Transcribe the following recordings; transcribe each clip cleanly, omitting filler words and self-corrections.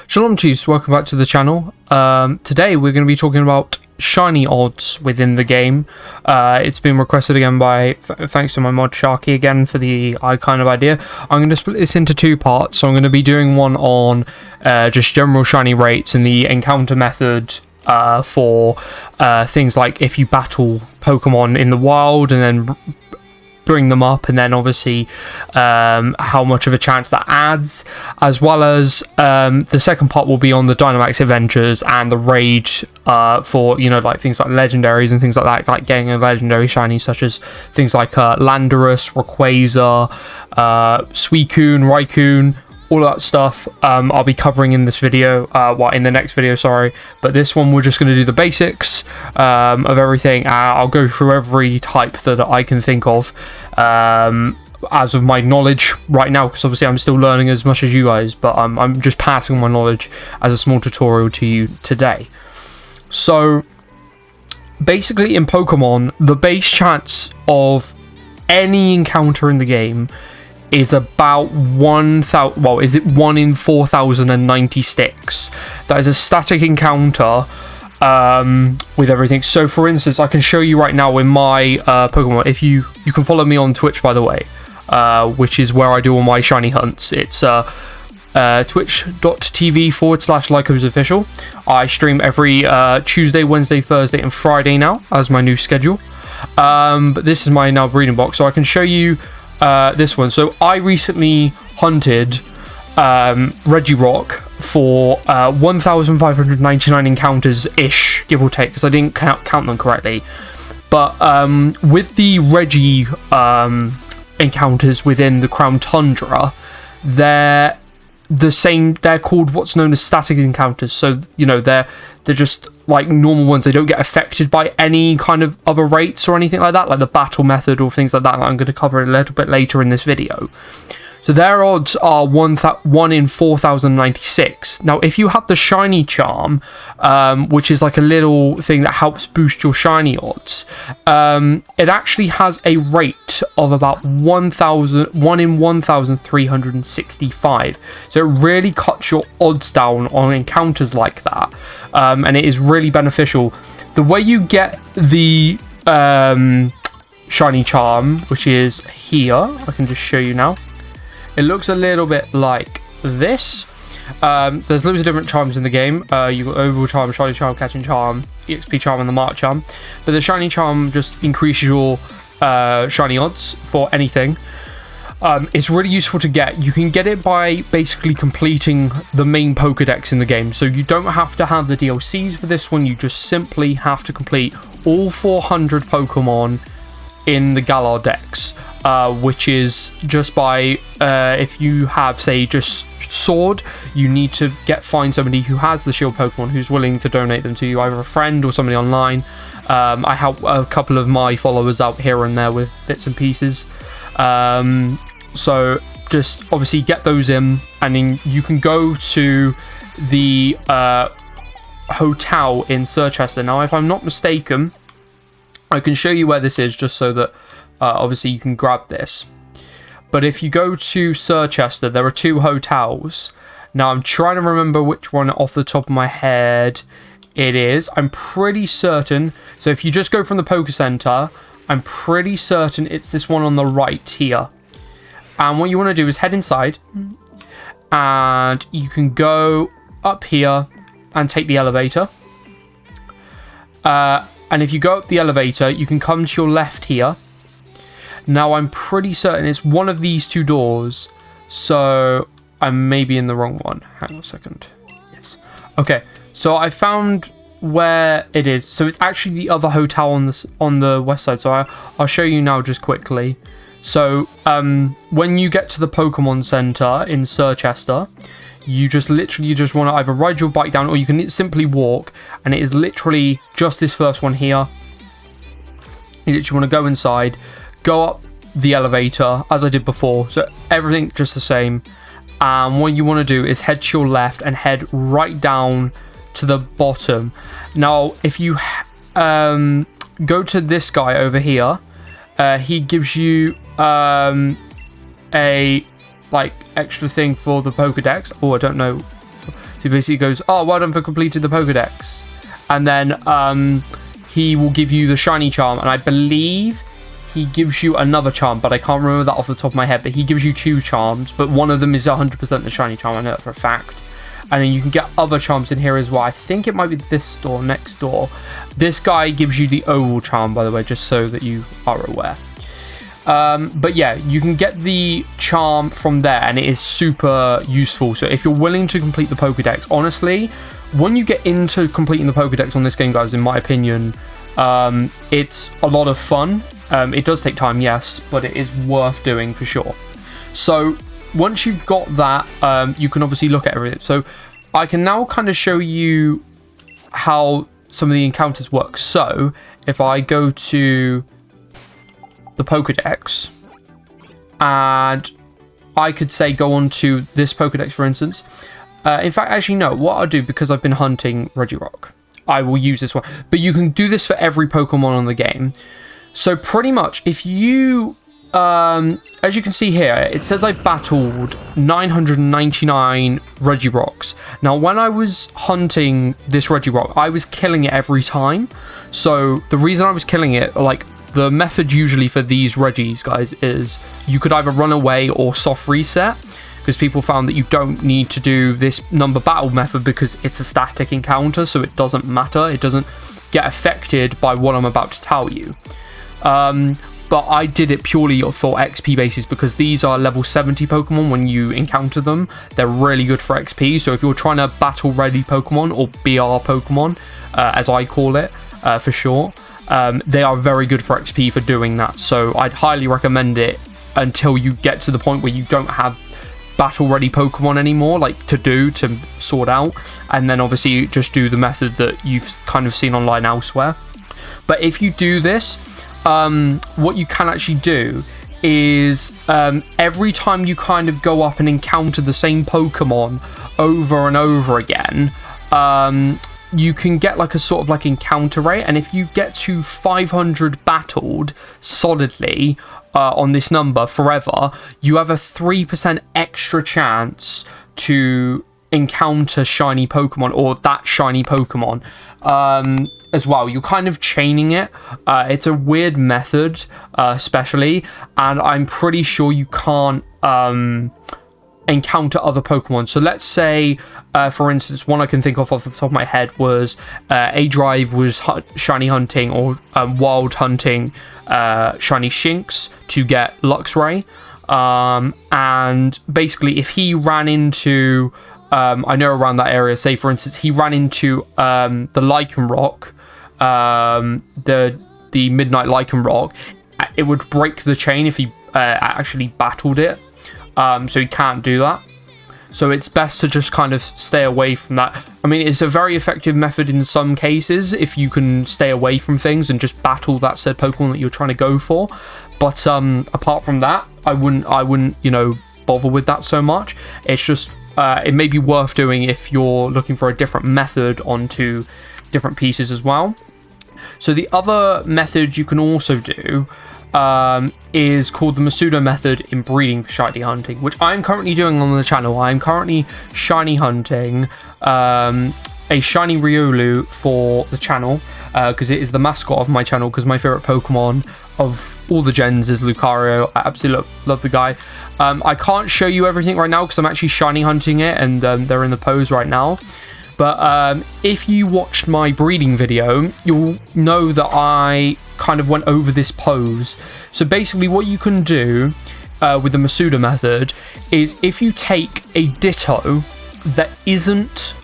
Shalom Chiefs, welcome back to the channel. Today we're going to be talking about shiny odds within the game. It's been requested again by, thanks to my mod Sharky again for the kind of idea. I'm going to split this into two parts, so I'm going to be doing one on just general shiny rates and the encounter method for things like if you battle Pokemon in the wild and then bring them up, and then obviously how much of a chance that adds, as well as the second part will be on the Dynamax adventures and the raid for, you know, like things like legendaries and things like that, like getting a legendary shiny such as things like Landorus, Rayquaza, Suicune, Raikou, all of that stuff. I'll be covering in this video, in the next video, sorry, but this one we're just going to do the basics of everything. I'll go through every type that I can think of as of my knowledge right now, because obviously I'm still learning as much as you guys, but I'm just passing my knowledge as a small tutorial to you today. So basically in Pokemon, the base chance of any encounter in the game is about 1,000. Well, is it 1 in 4,096? That is a static encounter with everything. So, for instance, I can show you right now in my Pokemon. If you can follow me on Twitch, by the way, which is where I do all my shiny hunts. It's twitch.tv/LikeOsOfficial. I stream every Tuesday, Wednesday, Thursday, and Friday now as my new schedule. But this is my now breeding box, so I can show you this one. So I recently hunted Regirock for 1,599 encounters ish, give or take, because I didn't count them correctly. But with the Regi encounters within the Crown Tundra, they're the same. They're called what's known as static encounters. So, you know, they're just like normal ones. They don't get affected by any kind of other rates or anything like that, like the battle method or things like that I'm going to cover a little bit later in this video. So their odds are 1 in 4,096. Now, if you have the shiny charm, which is like a little thing that helps boost your shiny odds, it actually has a rate of about 1 in 1,365. So it really cuts your odds down on encounters like that, and it is really beneficial. The way you get the shiny charm, which is here, I can just show you now. It looks a little bit like this. There's loads of different charms in the game. You've got Overall Charm, Shiny Charm, Catching Charm, EXP Charm, and the Mark Charm. But the Shiny Charm just increases your shiny odds for anything. It's really useful to get. You can get it by basically completing the main Pokédex in the game. So you don't have to have the DLCs for this one. You just simply have to complete all 400 Pokemon in the Galar Dex, which is just by if you have, say, just Sword, you need to find somebody who has the Shield Pokemon who's willing to donate them to you, either a friend or somebody online. I help a couple of my followers out here and there with bits and pieces. So just obviously get those in, and then you can go to the hotel in Circhester. Now, if I'm not mistaken, I can show you where this is just so that obviously you can grab this. But if you go to Circhester, there are two hotels. Now, I'm trying to remember which one off the top of my head it is. I'm pretty certain. So if you just go from the Poké Center, I'm pretty certain it's this one on the right here. And what you want to do is head inside, and you can go up here and take the elevator. And if you go up the elevator, you can come to your left here. Now, I'm pretty certain it's one of these two doors, so I may be in the wrong one. Hang on a second. Yes. Okay, so I found where it is. So it's actually the other hotel on the west side. So I'll show you now just quickly. So when you get to the Pokemon Center in Circhester, you just literally want to either ride your bike down, or you can simply walk, and it is literally just this first one here. You literally want to go inside, go up the elevator as I did before, so everything just the same. And what you want to do is head to your left and head right down to the bottom. Now, if you go to this guy over here, he gives you a like extra thing for the Pokédex. Oh, I don't know. So he basically goes, oh, well done for completing the Pokedex. And then he will give you the shiny charm, and I believe he gives you another charm, but I can't remember that off the top of my head. But he gives you 2 charms, but one of them is 100% the shiny charm. I know that for a fact. And then you can get other charms in here as well. I think it might be this store next door. This guy gives you the oval charm, by the way, just so that you are aware. But yeah, you can get the charm from there, and it is super useful. So if you're willing to complete the Pokedex, honestly, when you get into completing the Pokedex on this game, guys, in my opinion, it's a lot of fun. It does take time, yes, but it is worth doing for sure. So once you've got that, you can obviously look at everything. So I can now kind of show you how some of the encounters work. So if I go to the Pokedex, and I could say go on to this Pokedex, for instance. In fact, actually, no. What I'll do, because I've been hunting Regirock, I will use this one. But you can do this for every Pokemon on the game. So pretty much, if you, as you can see here, it says I battled 999 Regirocks. Now, when I was hunting this Regirock, I was killing it every time. So the reason I was killing it, like, the method usually for these Regis, guys, is you could either run away or soft reset, because people found that you don't need to do this number battle method because it's a static encounter, so it doesn't matter. It doesn't get affected by what I'm about to tell you. But I did it purely for XP basis, because these are level 70 Pokemon. When you encounter them, they're really good for XP. So if you're trying to battle ready Pokemon, or BR Pokemon, as I call it, for short, they are very good for XP for doing that. So I'd highly recommend it until you get to the point where you don't have battle ready Pokemon anymore, like to sort out, and then obviously just do the method that you've kind of seen online elsewhere. But if you do this, what you can actually do is every time you kind of go up and encounter the same Pokemon over and over again, you can get like a sort of like encounter rate, and if you get to 500 battled solidly on this number forever, you have a 3% extra chance to encounter shiny Pokemon, or that shiny Pokemon as well. You're kind of chaining it. It's a weird method, especially, and I'm pretty sure you can't encounter other Pokemon. So let's say, for instance, one I can think of off the top of my head was A-Drive was shiny hunting or wild hunting shiny Shinx to get Luxray. And basically, if he ran into, I know around that area, say for instance, he ran into the Lycanroc, the Midnight Lycanroc, it would break the chain if he actually battled it. So he can't do that. So it's best to just kind of stay away from that. I mean, it's a very effective method in some cases if you can stay away from things and just battle that said Pokemon that you're trying to go for. But apart from that, I wouldn't, you know, bother with that so much. It's just it may be worth doing if you're looking for a different method onto different pieces as well. So the other method you can also do is called the Masuda Method in breeding for shiny hunting, which I'm currently doing on the channel. I'm currently shiny hunting a shiny Riolu for the channel, because it is the mascot of my channel, because my favorite Pokemon of all the gens is Lucario. I absolutely love the guy. I can't show you everything right now because I'm actually shiny hunting it, and they're in the pose right now. But if you watched my breeding video, you'll know that I kind of went over this pose. So basically what you can do with the Masuda Method is, if you take a Ditto that isn't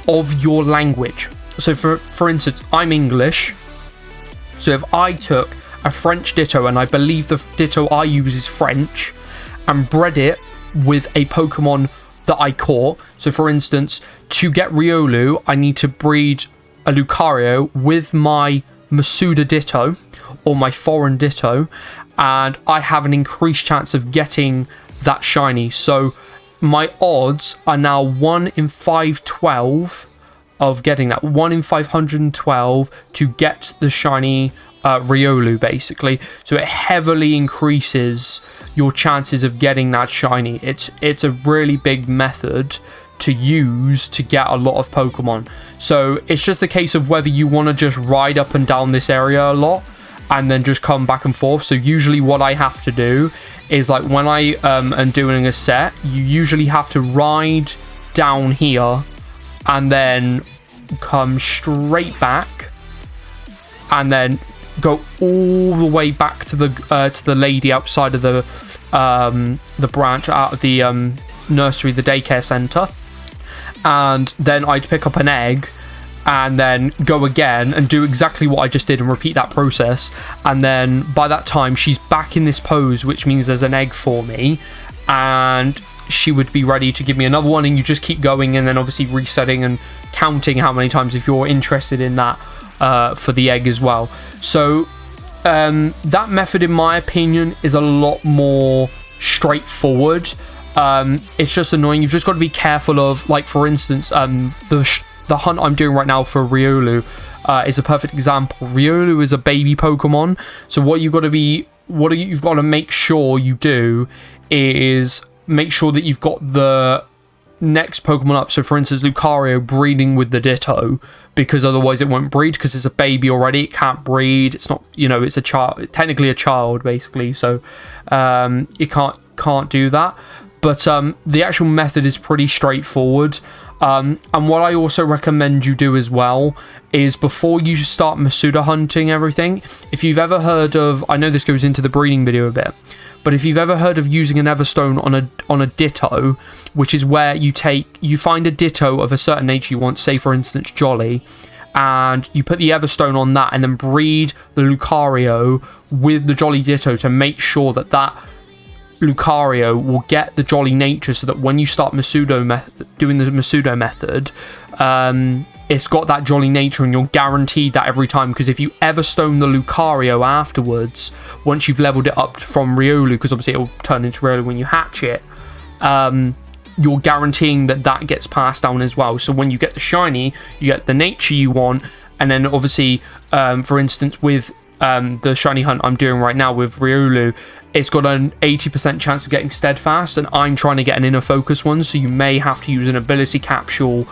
of your language. So for instance, I'm English. So if I took a French Ditto, and I believe the Ditto I use is French, and bred it with a Pokemon that I caught. So for instance, to get Riolu, I need to breed a Lucario with my Masuda Ditto or my foreign Ditto, and I have an increased chance of getting that shiny. So my odds are now 1 in 512 of getting that, 1 in 512 to get the shiny Riolu, basically. So it heavily increases your chances of getting that shiny. It's a really big method to use to get a lot of Pokemon. So it's just a case of whether you want to just ride up and down this area a lot and then just come back and forth. So usually what I have to do is, like, when I am doing a set, you usually have to ride down here and then come straight back and then go all the way back to the lady outside of the branch out of the nursery, the daycare center, and then I'd pick up an egg and then go again and do exactly what I just did and repeat that process. And then by that time she's back in this pose, which means there's an egg for me, and she would be ready to give me another one. And you just keep going, and then obviously resetting and counting how many times if you're interested in that for the egg as well. So that method, in my opinion, is a lot more straightforward. It's just annoying. You've just got to be careful of, like, for instance, the hunt I'm doing right now for Riolu is a perfect example. Riolu is a baby Pokemon, so what you've got to make sure you do is make sure that you've got the next Pokemon up. So for instance, Lucario breeding with the Ditto, because otherwise it won't breed, because it's a baby already. It can't breed. It's not, it's a child, technically a child basically, so it can't do that. But the actual method is pretty straightforward. And what I also recommend you do as well is, before you start Masuda hunting everything, if you've ever heard of, I know this goes into the breeding video a bit, but if you've ever heard of using an Everstone on a Ditto, which is where you find a Ditto of a certain nature you want, say for instance Jolly, and you put the Everstone on that and then breed the Lucario with the Jolly Ditto to make sure that Lucario will get the Jolly nature, so that when you start doing the Masuda method, it's got that Jolly nature, and you're guaranteed that every time. Because if you Everstone the Lucario afterwards, once you've leveled it up from Riolu, because obviously it will turn into Riolu when you hatch it, you're guaranteeing that gets passed down as well. So when you get the shiny, you get the nature you want, and then obviously, for instance, with the shiny hunt I'm doing right now with Riolu, it's got an 80% chance of getting steadfast, and I'm trying to get an inner focus one, so you may have to use an ability capsule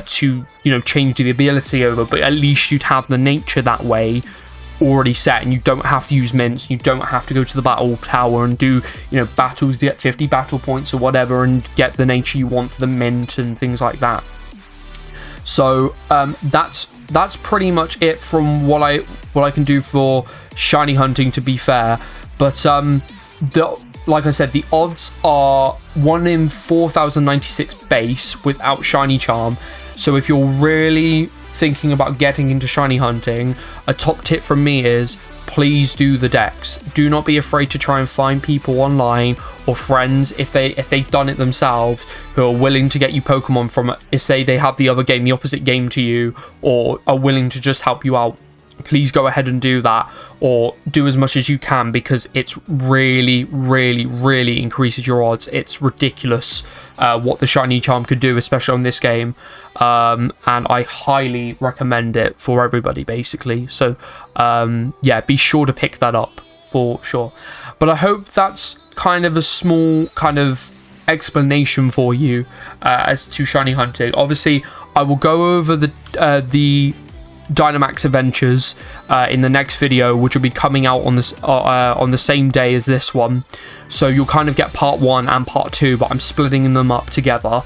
to change the ability over, but at least you'd have the nature that way already set, and you don't have to use mints, you don't have to go to the battle tower and do battles to get 50 battle points or whatever and get the nature you want for the mint and things like that. So that's pretty much it from what I can do for shiny hunting, to be fair. But like I said, the odds are 1 in 4096 base without shiny charm. So if you're really thinking about getting into shiny hunting, a top tip from me is, please do the decks. Do not be afraid to try and find people online or friends, if they've done it themselves, who are willing to get you Pokemon from, if say they have the opposite game to you, or are willing to just help you out. Please go ahead and do that, or do as much as you can, because it's really, really, really increases your odds. It's ridiculous what the shiny charm could do, especially on this game, and I highly recommend it for everybody basically. So yeah, be sure to pick that up for sure. But I hope that's kind of a small kind of explanation for you as to shiny hunting. Obviously I will go over the Dynamax Adventures in the next video, which will be coming out on the same day as this one, so you'll kind of get part 1 and part 2, but I'm splitting them up together,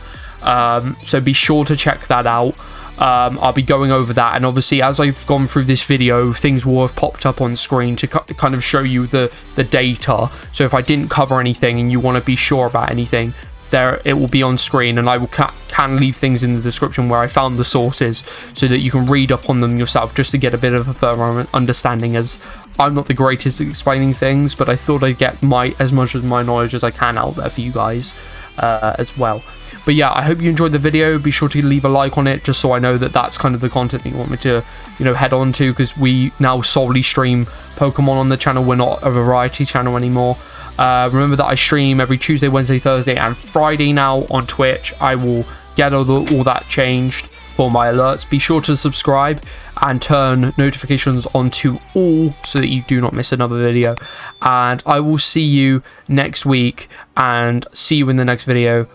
so be sure to check that out. I'll be going over that, and obviously as I've gone through this video, things will have popped up on screen to kind of show you the data. So if I didn't cover anything and you want to be sure about anything, there it will be on screen, and I will can leave things in the description where I found the sources, so that you can read up on them yourself, just to get a bit of a further understanding, as I'm not the greatest at explaining things, but I thought I'd get as much of my knowledge as I can out there for you guys as well. But yeah, I hope you enjoyed the video. Be sure to leave a like on it, just so I know that that's kind of the content that you want me to head on to, because we now solely stream Pokemon on the channel. We're not a variety channel anymore. Remember that I stream every Tuesday, Wednesday, Thursday and Friday now on Twitch. I will get all that changed for my alerts. Be sure to subscribe and turn notifications on to all, so that you do not miss another video. And I will see you next week, and see you in the next video.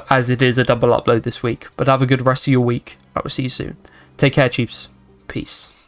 as it is a double upload this week. But have a good rest of your week. I will see you soon. Take care, Chiefs. Peace.